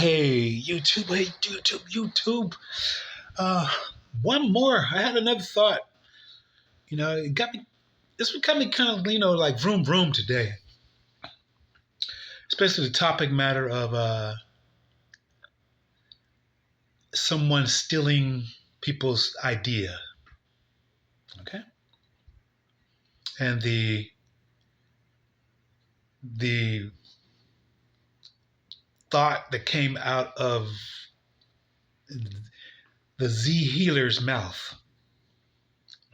YouTube. Uh, One more. I had another thought. It got me. This would got me kind of, like vroom vroom today. Especially the topic matter of someone stealing people's idea. Okay, and the thought that came out of the Z healer's mouth.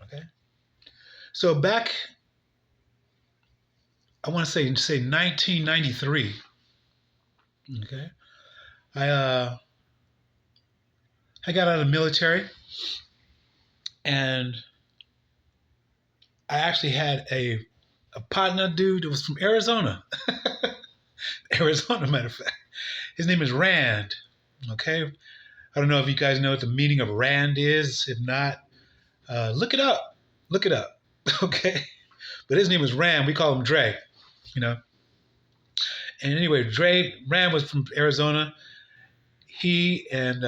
Okay, so back, I want to say 1993. Okay, I uh I got out of the military, and I actually had a partner dude that was from Arizona. Arizona, matter of fact. His name is Rand. Okay, I don't know if you guys know what the meaning of Rand is. If not, look it up. Look it up. Okay, but his name was Rand. We call him Dre. You know. And anyway, Rand was from Arizona. He and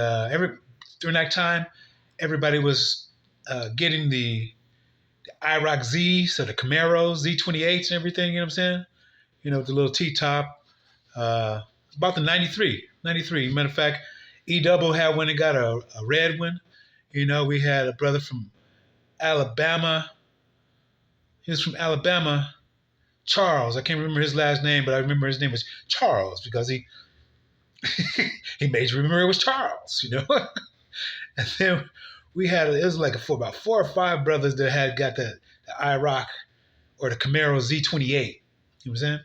during that time, everybody was getting the IROC Z, so the Camaro Z28s and everything. You know what I'm saying? With the little T top. About the 93. Matter of fact, E Double had one and got a red one. We had a brother from Alabama. He was from Alabama, Charles. I can't remember his last name, but I remember his name was Charles because he he made you remember it was Charles. And then it was like about 4 or 5 brothers that had got the IROC or the Camaro Z28. You know what I'm saying?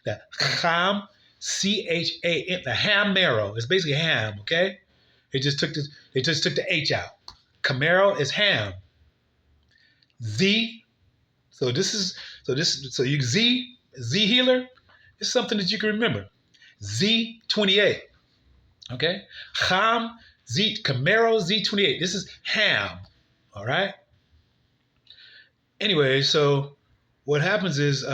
The Ham, CHAM, the Ham Marrow. It's basically ham, okay? They just took the H out. Camaro is ham. Z, so you Z healer is something that you can remember. Z28. Okay? Ham Camaro Z28. This is ham. All right? Anyway, so what happens is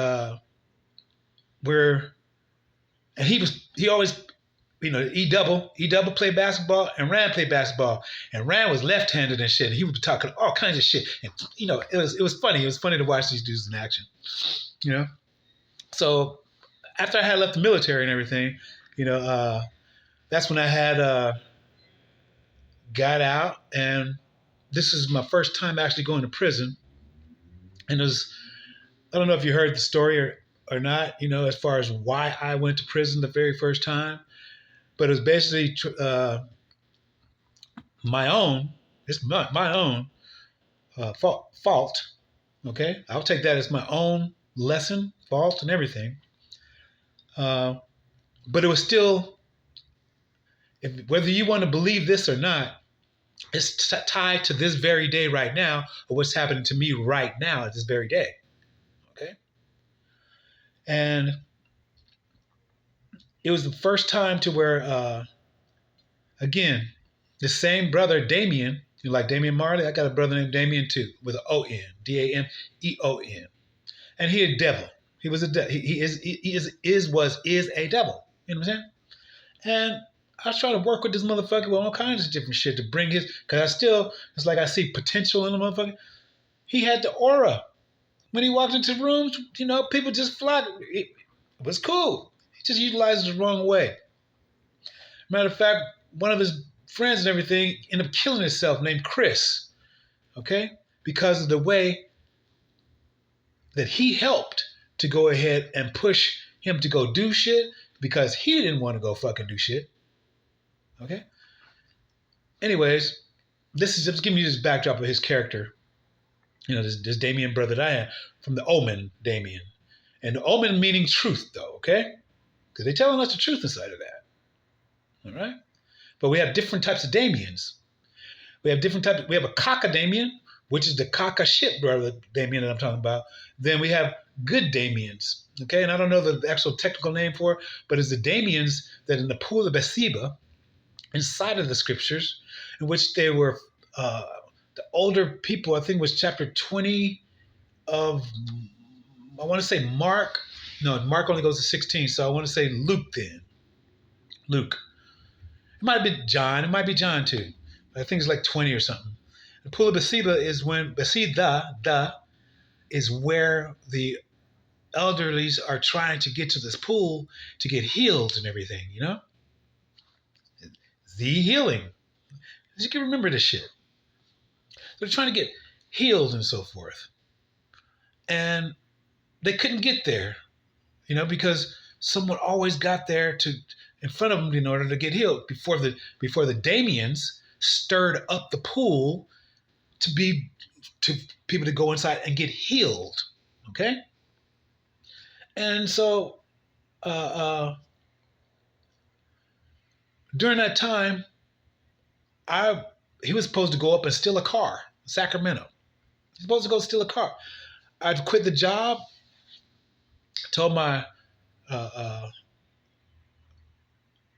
and he always, E double played basketball and Rand played basketball, and Rand was left-handed and shit. And he would be talking all kinds of shit, and it was funny. It was funny to watch these dudes in action. So after I had left the military and everything, that's when I had got out, and this is my first time actually going to prison. And I don't know if you heard the story or not, as far as why I went to prison the very first time. But it was basically my own, it's my own fault. Okay? I'll take that as my own lesson, fault, and everything. But it was still, whether you want to believe this or not, it's tied to this very day right now, or what's happening to me right now at this very day. Okay? And it was the first time to where, again, the same brother, Damien, like Damian Marley, I got a brother named Damien too, with an O-N, Dameon. And he a devil. He was a devil. He is a devil. You know what I'm saying? And I was trying to work with this motherfucker with all kinds of different shit to bring because it's like I see potential in the motherfucker. He had the aura. When he walked into rooms, people just flocked. It was cool. He just utilized it the wrong way. Matter of fact, one of his friends and everything ended up killing himself, named Chris. Okay? Because of the way that he helped to go ahead and push him to go do shit, because he didn't want to go fucking do shit. Okay? Anyways, this is just giving you this backdrop of his character. This Damien brother that I had from the Omen, Damien. And the Omen meaning truth, though, okay? Because they're telling us the truth inside of that. All right? But we have different types of Damiens. We have a Kaka Damien, which is the Kaka shit brother Damien that I'm talking about. Then we have good Damiens, okay? And I don't know the actual technical name for it, but it's the Damiens that in the pool of Bathsheba, inside of the scriptures, in which they were the older people, I think it was chapter 20 of, I want to say Mark. No, Mark only goes to 16, so I want to say Luke then. Luke. It might have been John. It might be John too. I think it's like 20 or something. The pool of Bethesda is when Bethesda is where the elderlies are trying to get to this pool to get healed and everything. The healing. You can remember this shit. They're trying to get healed and so forth, and they couldn't get there, because someone always got there to in front of them in order to get healed before the Damians stirred up the pool to people to go inside and get healed. Okay, and so during that time, he was supposed to go up and steal a car in Sacramento. He's supposed to go steal a car. I'd quit the job. Told my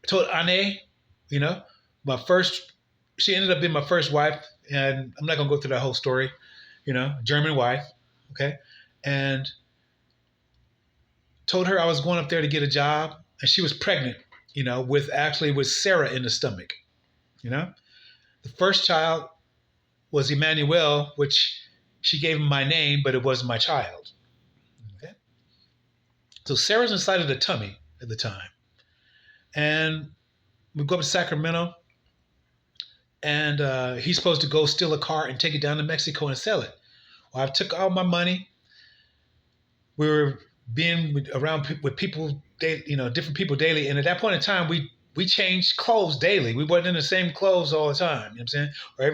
told Anne, my first. She ended up being my first wife, and I'm not gonna go through that whole story. German wife, okay, and told her I was going up there to get a job, and she was pregnant, with Sarah in the stomach. The first child was Emmanuel, which she gave him my name, but it wasn't my child. Okay, so Sarah's inside of the tummy at the time, and we go up to Sacramento, and he's supposed to go steal a car and take it down to Mexico and sell it. Well, I took all my money. We were being around with people, different people daily, and at that point in time, we changed clothes daily. We wasn't in the same clothes all the time. You know what I'm saying? Or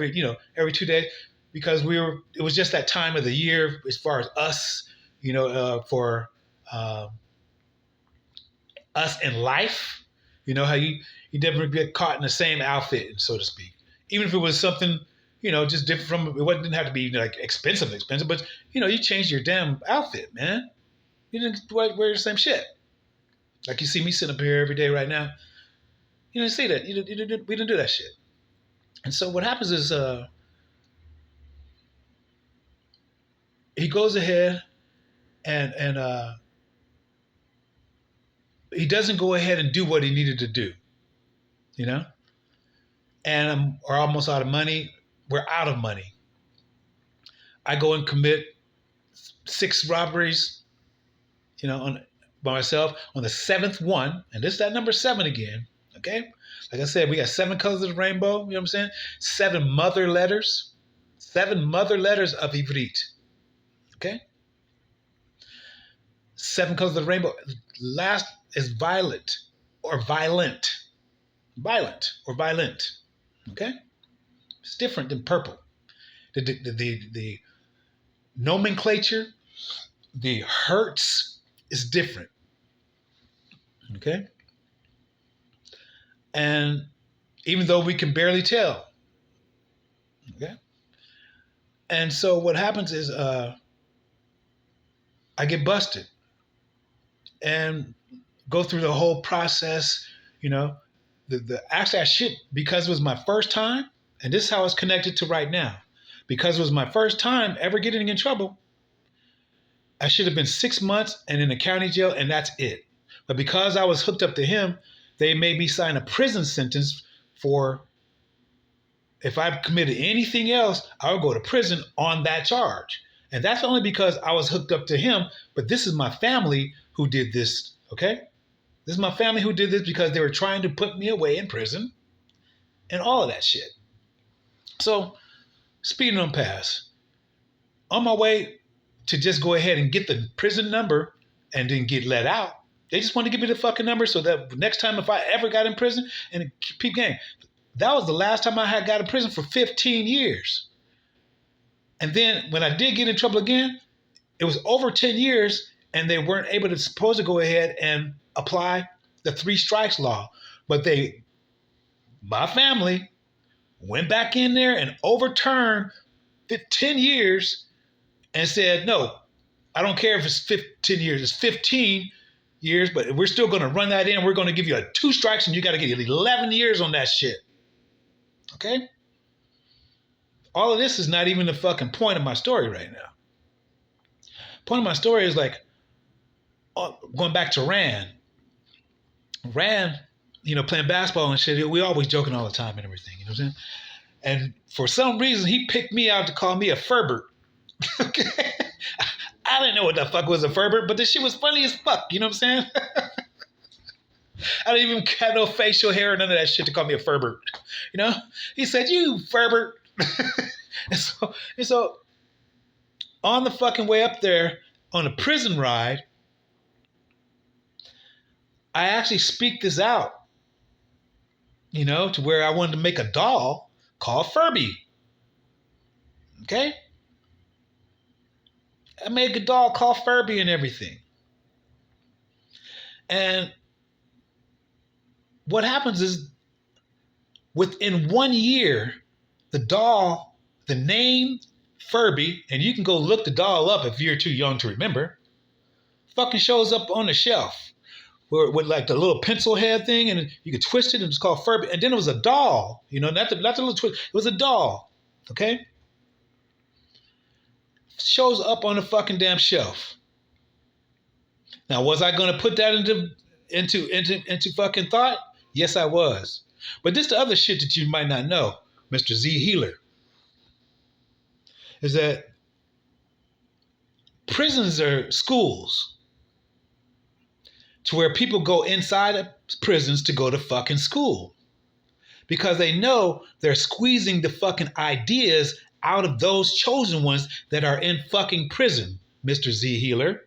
every 2 days, because it was just that time of the year as far as us, for us in life. How you never get caught in the same outfit, so to speak. Even if it was something, just different from, didn't have to be like expensive, but you changed your damn outfit, man. You didn't wear the same shit. Like you see me sitting up here every day right now. You didn't see that. We didn't do that shit. And so what happens is he goes ahead and he doesn't go ahead and do what he needed to do. And we're almost out of money. We're out of money. I go and commit 6 robberies, by myself. On the 7th one, and this is that number 7 again. Okay, like I said, we got 7 colors of the rainbow. You know what I'm saying? 7 mother letters. 7 mother letters of Ivrit. Okay. 7 colors of the rainbow. Last is violet or violent. Violent or violent. Okay. It's different than purple. The nomenclature, the hertz is different. Okay. And even though we can barely tell. Okay. And so what happens is I get busted and go through the whole process, actually I should, because it was my first time, and this is how it's connected to right now. Because it was my first time ever getting in trouble, I should have been 6 months and in the county jail, and that's it. But because I was hooked up to him, they made me sign a prison sentence for, if I committed anything else, I would go to prison on that charge. And that's only because I was hooked up to him. But this is my family who did this, okay? This is my family who did this because they were trying to put me away in prison and all of that shit. So, speeding on past. On my way to just go ahead and get the prison number and then get let out. They just want to give me the fucking number so that next time if I ever got in prison, and peep gang, that was the last time I had got in prison for 15 years. And then when I did get in trouble again, it was over 10 years and they weren't able to supposed to go ahead and apply the 3 strikes law. But my family went back in there and overturned 10 years and said, no, I don't care if it's 10 years, it's 15 years, but we're still going to run that in. We're going to give you 2 strikes and you got to get 11 years on that shit. Okay? All of this is not even the fucking point of my story right now. Point of my story is like, going back to Rand. Rand playing basketball and shit. We always joking all the time and everything. You know what I'm saying? And for some reason, he picked me out to call me a Ferbert. Okay. I didn't know what the fuck was a Ferbert, but this shit was funny as fuck. You know what I'm saying? I didn't even have no facial hair or none of that shit to call me a Ferbert. You know? He said, "You Ferbert." and so on the fucking way up there on a prison ride, I actually speak this out, to where I wanted to make a doll called Furby. Okay? I made a doll called Furby and everything. And what happens is within 1 year, the name Furby, and you can go look the doll up if you're too young to remember, fucking shows up on the shelf with like the little pencil head thing, and you could twist it, and it's called Furby. And then it was a doll, not the little twist. It was a doll, okay? Shows up on the fucking damn shelf. Now, was I going to put that into fucking Thawt? Yes, I was. But this the other shit that you might not know, Mr. Z Healer, is that prisons are schools to where people go inside of prisons to go to fucking school because they know they're squeezing the fucking ideas out of those chosen ones that are in fucking prison, Mr. Z Healer.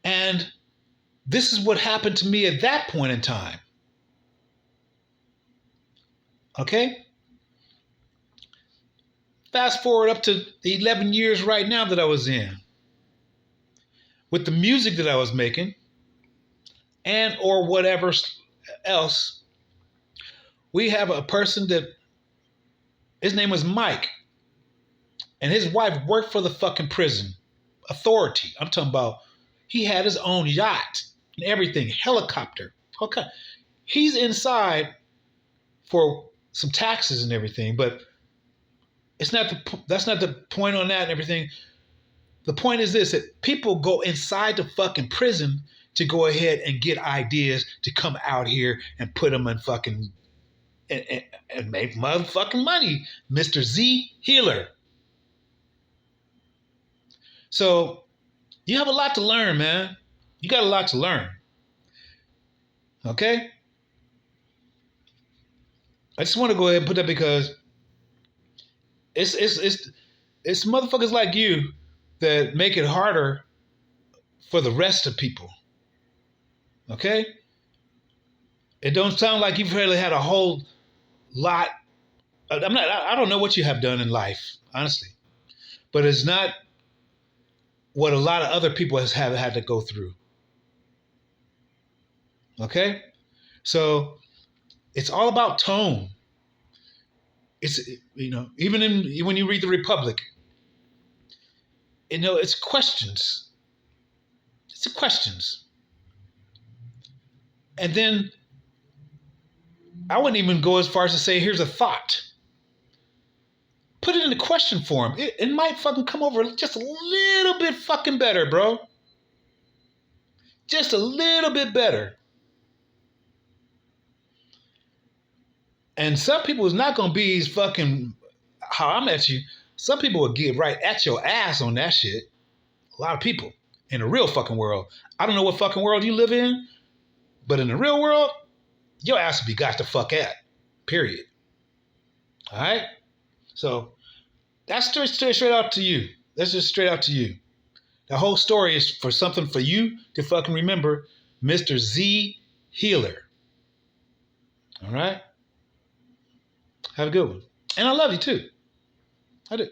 And this is what happened to me at that point in time. Okay? Fast forward up to the 11 years right now that I was in. With the music that I was making and or whatever else, we have a person that his name was Mike, and his wife worked for the fucking prison authority. I'm talking about he had his own yacht and everything, helicopter. Okay. He's inside for some taxes and everything, but that's not the point on that and everything. The point is this, that people go inside the fucking prison to go ahead and get ideas to come out here and put them in fucking and make motherfucking money, Mr. Z Healer. So you have a lot to learn, man. You got a lot to learn. Okay? I just want to go ahead and put that because it's motherfuckers like you that make it harder for the rest of people. Okay? It don't sound like you've really had a whole lot. I don't know what you have done in life, honestly. But it's not what a lot of other people have had to go through. Okay? So it's all about tone. It's, even when you read the Republic, it's questions. It's the questions. And then I wouldn't even go as far as to say, here's a thought. Put it in the question form. It might fucking come over just a little bit fucking better, bro. Just a little bit better. And some people is not going to be as fucking how I'm at you. Some people will get right at your ass on that shit. A lot of people in the real fucking world. I don't know what fucking world you live in, but in the real world, your ass will be got the fuck at. Period. All right? So that's straight out to you. That's just straight out to you. The whole story is for something for you to fucking remember, Mr. Z Healer. All right? Have a good one. And I love you too. I do.